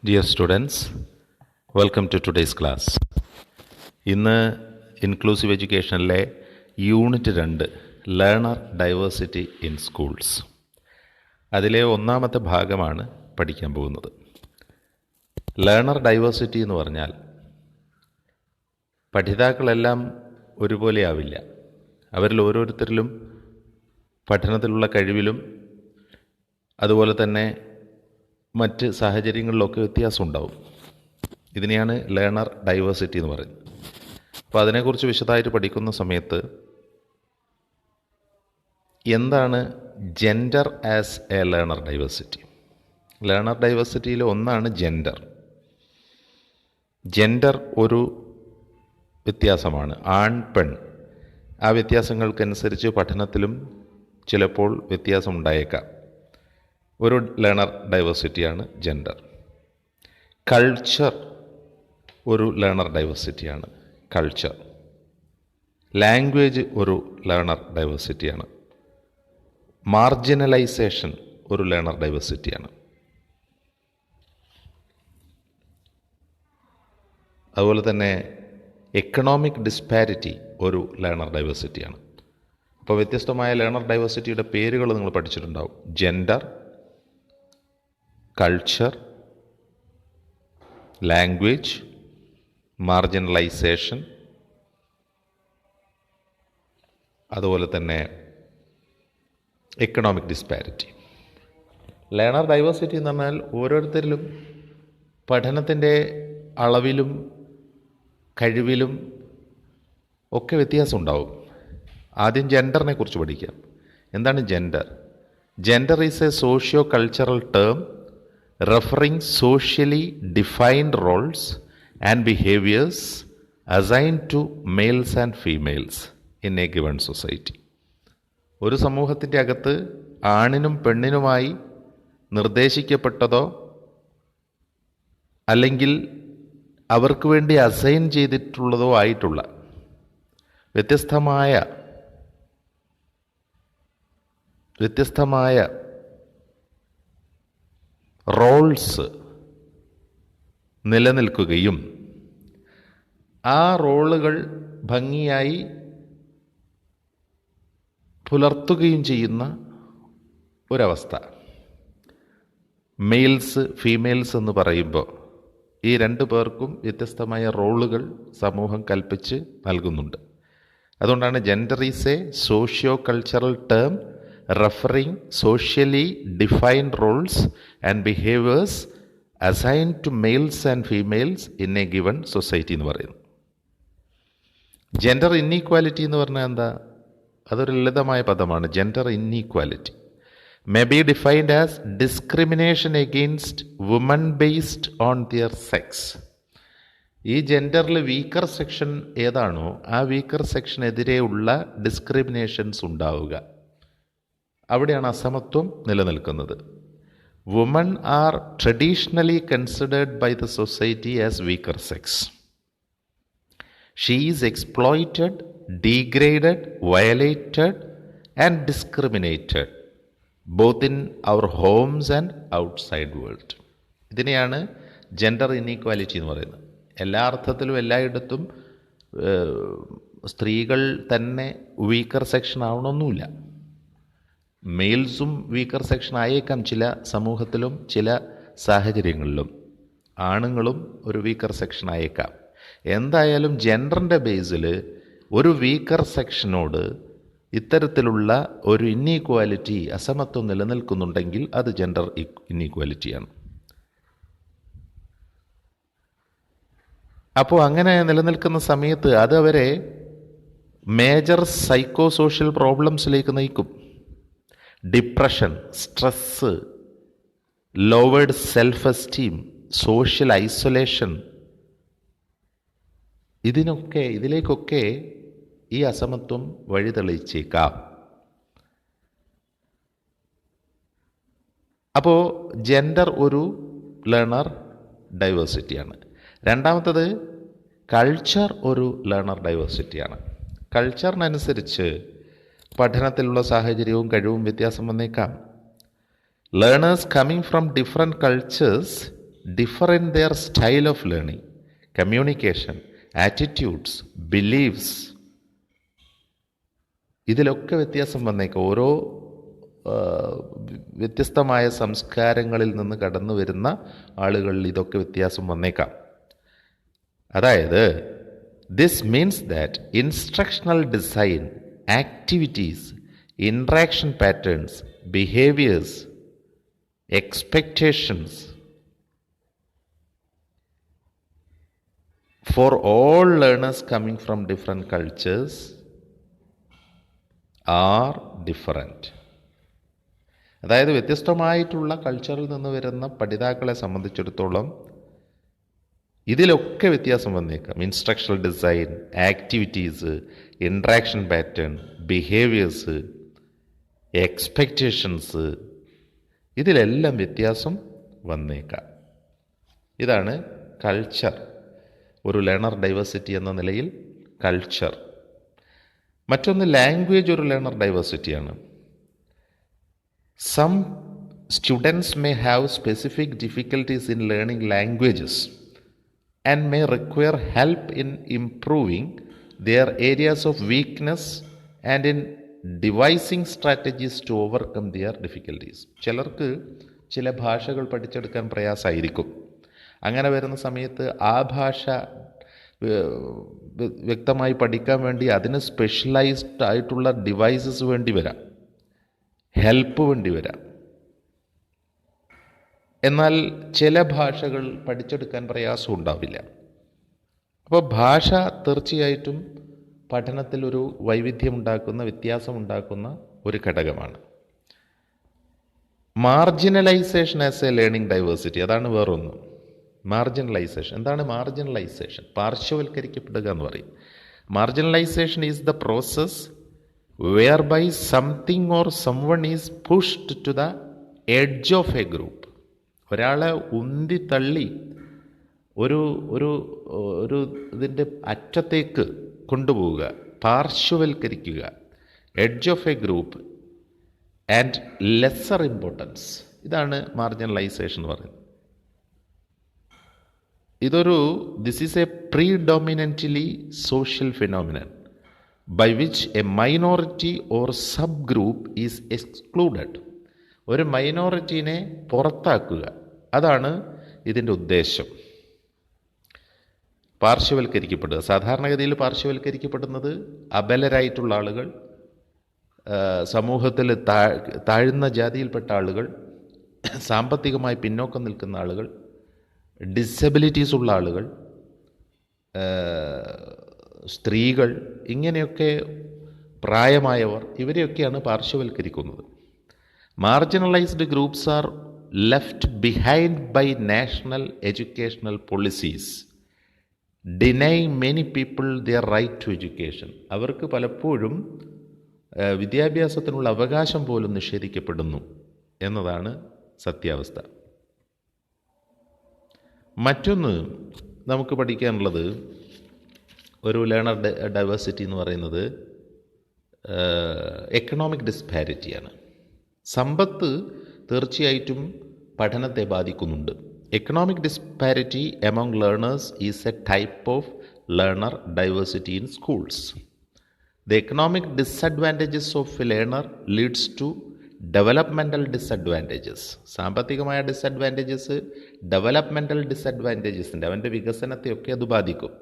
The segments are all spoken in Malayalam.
Dear students, welcome to today's class. ഇന്ന് ഇൻക്ലൂസീവ് എഡ്യൂക്കേഷനിലെ unit 2 learner diversity in schools അതിലെ ഒന്നാമത്തെ ഭാഗമാണ് പഠിക്കാൻ പോകുന്നത്. ലേണർ ഡൈവേഴ്സിറ്റി എന്ന് പറഞ്ഞാൽ പഠിതാക്കളെല്ലാം ഒരുപോലെ ആവില്ല. അവരിൽ ഓരോരുത്തരിലും പഠനത്തിലുള്ള കഴിവിലും അതുപോലെ തന്നെ മറ്റ് സാഹചര്യങ്ങളിലൊക്കെ വ്യത്യാസം ഉണ്ടാവും. ഇതിനെയാണ് ലേണർ ഡൈവേഴ്സിറ്റി എന്ന് പറയുന്നത്. അപ്പോൾ അതിനെക്കുറിച്ച് വിശദമായിട്ട് പഠിക്കുന്ന സമയത്ത് എന്താണ് gender as a learner diversity? Learner ഡൈവേഴ്സിറ്റിയിൽ ഒന്നാണ് ജെൻഡർ. ജെൻഡർ ഒരു വ്യത്യാസമാണ്, ആൺ പെൺ. ആ വ്യത്യാസങ്ങൾക്കനുസരിച്ച് പഠനത്തിലും ചിലപ്പോൾ വ്യത്യാസം ഉണ്ടായേക്കാം. ഒരു ലേണർ ഡൈവേഴ്സിറ്റിയാണ് ജെൻഡർ. കൾച്ചർ ഒരു ലേണർ ഡൈവേഴ്സിറ്റിയാണ്, കൾച്ചർ. ലാംഗ്വേജ് ഒരു ലേണർ ഡൈവേഴ്സിറ്റിയാണ്. മാർജിനലൈസേഷൻ ഒരു ലേണർ ഡൈവേഴ്സിറ്റിയാണ്. അതുപോലെ തന്നെ എക്കണോമിക് ഡിസ്പാരിറ്റി ഒരു ലേണർ ഡൈവേഴ്സിറ്റിയാണ്. അപ്പോൾ വ്യത്യസ്തമായ ലേണർ ഡൈവേഴ്സിറ്റിയുടെ പേരുകൾ നിങ്ങൾ പഠിച്ചിട്ടുണ്ടാവും. ജെൻഡർ, കൾച്ചർ, ലാംഗ്വേജ്, മാർജിനലൈസേഷൻ, അതുപോലെ തന്നെ എക്കണോമിക് ഡിസ്പാരിറ്റി. ലേണർ ഡൈവേഴ്സിറ്റി എന്ന് പറഞ്ഞാൽ ഓരോരുത്തരിലും പഠനത്തിൻ്റെ അളവിലും കഴിവിലും ഒക്കെ വ്യത്യാസം ഉണ്ടാവും. ആദ്യം ജെൻഡറിനെ കുറിച്ച് പഠിക്കാം. എന്താണ് gender? Gender is A socio cultural term referring socially defined roles and behaviors assigned to males and females in a given society. ഒരു സമൂഹത്തിൻ്റെ അകത്ത് ആണിനും പെണ്ണിനുമായി നിർദ്ദേശിക്കപ്പെട്ടതോ അല്ലെങ്കിൽ അവർക്ക് വേണ്ടി അസൈൻ ചെയ്തിട്ടുള്ളതോ ആയിട്ടുള്ള വ്യത്യസ്തമായ റോൾസ് നിലനിൽക്കുകയും ആ റോളുകൾ ഭംഗിയായി പുലർത്തുകയും ചെയ്യുന്ന ഒരവസ്ഥ. മെയിൽസ്, ഫീമെയിൽസ് എന്ന് പറയുമ്പോൾ ഈ രണ്ടു പേർക്കും വ്യത്യസ്തമായ റോളുകൾ സമൂഹം കൽപ്പിച്ച് നൽകുന്നുണ്ട്. അതുകൊണ്ടാണ് gender is A socio cultural term referring socially defined roles and behaviors assigned to males and females in a given society എന്ന് പറയുന്നു. ജെൻഡർ ഇന്നീക്വാലിറ്റി എന്ന് പറഞ്ഞാൽ എന്താ? അതൊരു ലളിതമായ പദമാണ്. Gender inequality may be defined as discrimination against women based on their sex. ഈ ജെൻഡറിൽ വീക്കർ സെക്ഷൻ ഏതാണോ ആ വീക്കർ സെക്ഷനെതിരെയുള്ള ഡിസ്ക്രിമിനേഷൻസ് ഉണ്ടാവുക. അവിടെയാണ് അസമത്വം നിലനിൽക്കുന്നത്. Woman are traditionally considered by the society as weaker sex. She is exploited, degraded, violated and discriminated both in our homes and outside world. ഇതിനെയാണ് ജെൻഡർ ഇനീക്വാലിറ്റി എന്ന് പറയുന്നത്. എല്ലാ അർത്ഥത്തിലും എല്ലായിടത്തും സ്ത്രീകൾ തന്നെ വീക്കർ സെക്ഷൻ ആവണമെന്നില്ല. മെയിൽസും വീക്കർ സെക്ഷൻ ആയേക്കാം ചില സമൂഹത്തിലും ചില സാഹചര്യങ്ങളിലും. ആണുങ്ങളും ഒരു വീക്കർ സെക്ഷൻ ആയേക്കാം. എന്തായാലും ജെൻഡറിൻ്റെ ബേസിൽ ഒരു വീക്കർ സെക്ഷനോട് ഇത്തരത്തിലുള്ള ഒരു ഇന്നീക്വാലിറ്റി, അസമത്വം നിലനിൽക്കുന്നുണ്ടെങ്കിൽ അത് ജെൻഡർ ഇന്നീക്വാലിറ്റിയാണ്. അപ്പോൾ അങ്ങനെ നിലനിൽക്കുന്ന സമയത്ത് അത് അവരെ മേജർ സൈക്കോ സോഷ്യൽ പ്രോബ്ലംസിലേക്ക് നയിക്കും. Depression, stress, lowered self esteem, social isolation, ഇതിലേക്കൊക്കെ ഈ അസമത്വം വഴിതെളിച്ചേക്കാം. അപ്പോൾ ജെൻഡർ ഒരു ലേണർ ഡൈവേഴ്സിറ്റിയാണ്. രണ്ടാമത്തത് കൾച്ചർ ഒരു ലേണർ ഡൈവേഴ്സിറ്റിയാണ്. കൾച്ചറിനനുസരിച്ച് പഠനത്തിലുള്ള സാഹചര്യവും കഴിവും വ്യത്യാസം വന്നേക്കാം. Learners coming from different cultures differ in their style of learning, communication, attitudes, beliefs. ഇതിലൊക്കെ വ്യത്യാസം വന്നേക്കാം. ഓരോ വ്യത്യസ്തമായ സംസ്കാരങ്ങളിൽ നിന്ന് കടന്നു വരുന്ന ആളുകളിൽ ഇതൊക്കെ വ്യത്യാസം വന്നേക്കാം. അതായത് this means that instructional design, activities, interaction patterns, behaviours, expectations for all learners coming from different cultures are different. അതായത് വ്യത്യസ്തമായിട്ടുള്ള കൾച്ചറിൽ നിന്ന് വരുന്ന പഠിതാക്കളെ സംബന്ധിച്ചിടത്തോളം ഇതിലൊക്കെ വ്യത്യാസം വന്നേക്കാം. Instructional design, activities, interaction pattern, behaviours, expectations, ഇതിലെല്ലാം വ്യത്യാസം വന്നേക്കാം. ഇതാണ് കൾച്ചർ. ഒരു ലേണർ ഡൈവേഴ്സിറ്റി എന്ന നിലയിൽ കൾച്ചർ. മറ്റൊന്ന് ലാംഗ്വേജ് ഒരു ലേണർ ഡൈവേഴ്സിറ്റിയാണ്. Some students may have specific difficulties in learning languages and may require help in improving their areas of weakness and in devising strategies to overcome their difficulties. ചിലർക്ക് ചില ഭാഷകൾ പഠിച്ചെടുക്കാൻ പ്രയാസമായിരിക്കും. അങ്ങനെ വരുന്ന സമയത്ത് ആ ഭാഷ വ്യക്തമായി പഠിക്കാൻ വേണ്ടി അതിന് സ്പെഷ്യലൈസ്ഡ് ആയിട്ടുള്ള ഡിവൈസസ് വേണ്ടി വരാം, ഹെൽപ്പ് വേണ്ടി വരാം. എന്നാൽ ചില ഭാഷകൾ പഠിച്ചെടുക്കാൻ പ്രയാസം ഉണ്ടാവില്ല. അപ്പോൾ ഭാഷ തീർച്ചയായിട്ടും പഠനത്തിൽ ഒരു വൈവിധ്യമുണ്ടാക്കുന്ന, വ്യത്യാസമുണ്ടാക്കുന്ന ഒരു ഘടകമാണ്. Marginalisation as a learning diversity, അതാണ് വേറൊന്ന്. മാർജിനലൈസേഷൻ. എന്താണ് മാർജിനലൈസേഷൻ? പാർശ്വവൽക്കരിക്കപ്പെടുക എന്ന് പറയും. Marginalisation is the process whereby something or someone is pushed to the edge of a group. ഒരാളെ ഉന്തി തള്ളി ഒരു ഒരു ഒരു ഇതിൻ്റെ അറ്റത്തേക്ക് കൊണ്ടുപോവുക, പാർശ്വവൽക്കരിക്കുക. Edge of a group and lesser importance, ഇതാണ് മാർജിനലൈസേഷൻ എന്ന് പറയുന്നത്. This is a predominantly social phenomenon by which a minority or sub group is excluded. ഒരു മൈനോറിറ്റീനെ പുറത്താക്കുക, അതാണ് ഇതിൻ്റെ ഉദ്ദേശം. പാർശ്വവൽക്കരിക്കപ്പെടുക. സാധാരണഗതിയിൽ പാർശ്വവൽക്കരിക്കപ്പെടുന്നത് അബലരായിട്ടുള്ള ആളുകൾ, സമൂഹത്തിൽ താഴ്ന്ന ജാതിയിൽപ്പെട്ട ആളുകൾ, സാമ്പത്തികമായി പിന്നോക്കം നിൽക്കുന്ന ആളുകൾ, ഡിസബിലിറ്റീസ് ഉള്ള ആളുകൾ, സ്ത്രീകൾ, ഇങ്ങനെയൊക്കെ പ്രായമായവർ, ഇവരെയൊക്കെയാണ് പാർശ്വവൽക്കരിക്കുന്നത്. Marginalised groups are left behind by national educational policies denying many people their right to education. അവർക്ക് പലപ്പോഴും വിദ്യാഭ്യാസത്തിനുള്ള അവകാശം പോലും നിഷേധിക്കപ്പെടുന്നു എന്നതാണ് സത്യാവസ്ഥ. മറ്റൊന്ന് നമുക്ക് പഠിക്കാനുള്ളത്, ഒരു ലേണർ ഡൈവേഴ്സിറ്റി എന്ന് പറയുന്നത് എക്കണോമിക് ഡിസ്പാരിറ്റിയാണ്. സമ്പത്ത് തീർച്ചയായിട്ടും പഠനത്തെ ബാധിക്കുന്നുണ്ട്. Economic disparity among learners is A type of learner diversity in schools. The economic disadvantages of a learner leads to developmental disadvantages. സാമ്പത്തികമായ ഡിസഡ്വാൻറ്റേജസ്, ഡെവലപ്മെൻ്റൽ ഡിസഡ്വാൻറ്റേജസിൻ്റെ, അവൻ്റെ വികസനത്തെയൊക്കെ അത് ബാധിക്കും.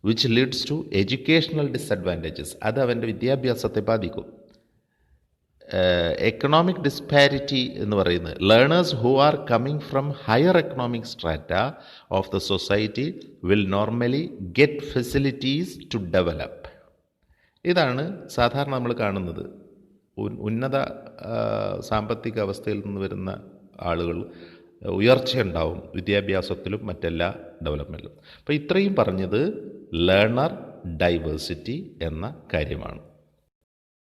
Which leads to educational disadvantages, അത് അവൻ്റെ വിദ്യാഭ്യാസത്തെ ബാധിക്കും. എക്കണോമിക് ഡിസ്പാരിറ്റി എന്ന് പറയുന്നത് learners who are coming from higher economic strata of the society will normally get facilities to develop. ഇതാണ് സാധാരണ നമ്മൾ കാണുന്നത്. ഉന്നത സാമ്പത്തിക അവസ്ഥയിൽ നിന്ന് വരുന്ന ആളുകൾ ഉയർച്ചയുണ്ടാവും വിദ്യാഭ്യാസത്തിലും മറ്റെല്ലാ ഡെവലപ്മെൻറ്റിലും. അപ്പോൾ ഇത്രയും പറഞ്ഞത് ലേണർ ഡൈവേഴ്സിറ്റി എന്ന കാര്യമാണ്.